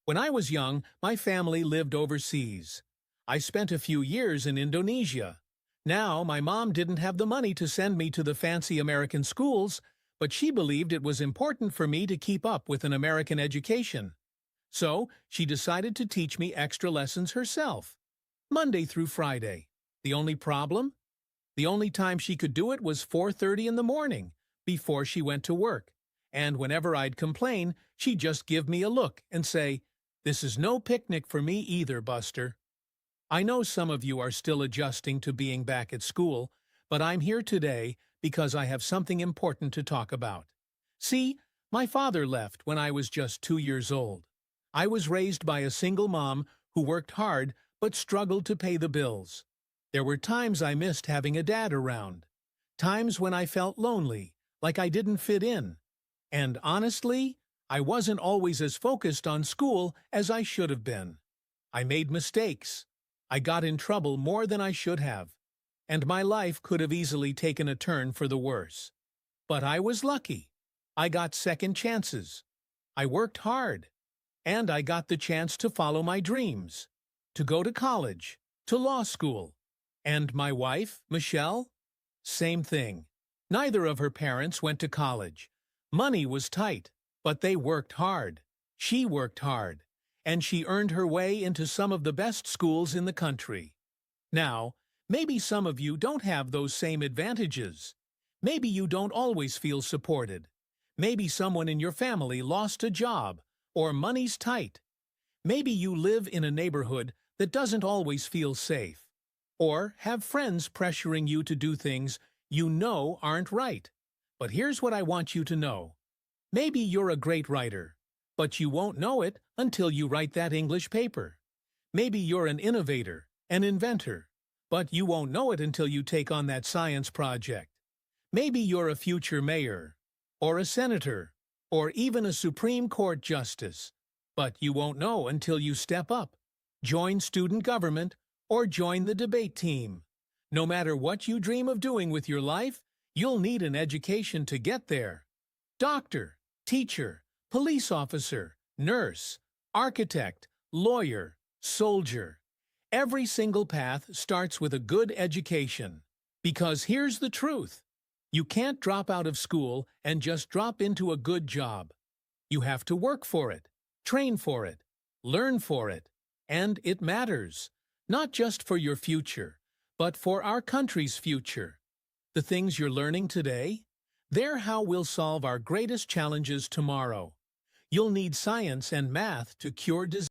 When I was young, my family lived overseas. I spent a few years in Indonesia. Now, my mom didn't have the money to send me to the fancy American schools, but she believed it was important for me to keep up with an American education. So, she decided to teach me extra lessons herself, Monday through Friday. The only problem? The only time she could do it was 4:30 in the morning, before she went to work. And whenever I'd complain, she'd just give me a look and say, "This is no picnic for me either, Buster." I know some of you are still adjusting to being back at school, but I'm here today because I have something important to talk about. See, my father left when I was just 2 years old. I was raised by a single mom who worked hard but struggled to pay the bills. There were times I missed having a dad around. Times when I felt lonely, like I didn't fit in. And honestly, I wasn't always as focused on school as I should have been. I made mistakes. I got in trouble more than I should have. And my life could have easily taken a turn for the worse. But I was lucky. I got second chances. I worked hard. And I got the chance to follow my dreams. To go to college. To law school. And my wife, Michelle? Same thing. Neither of her parents went to college. Money was tight, but they worked hard. She worked hard, and she earned her way into some of the best schools in the country. Now, maybe some of you don't have those same advantages. Maybe you don't always feel supported. Maybe someone in your family lost a job, or money's tight. Maybe you live in a neighborhood that doesn't always feel safe, or have friends pressuring you to do things you know aren't right. But here's what I want you to know. Maybe you're a great writer, but you won't know it until you write that English paper. Maybe you're an innovator, an inventor, but you won't know it until you take on that science project. Maybe you're a future mayor, or a senator, or even a Supreme Court justice, but you won't know until you step up, join student government, or join the debate team. No matter what you dream of doing with your life, you'll need an education to get there. Doctor, teacher, police officer, nurse, architect, lawyer, soldier. Every single path starts with a good education. Because here's the truth. You can't drop out of school and just drop into a good job. You have to work for it, train for it, learn for it. And it matters. Not just for your future, but for our country's future. The things you're learning today, they're how we'll solve our greatest challenges tomorrow. You'll need science and math to cure disease.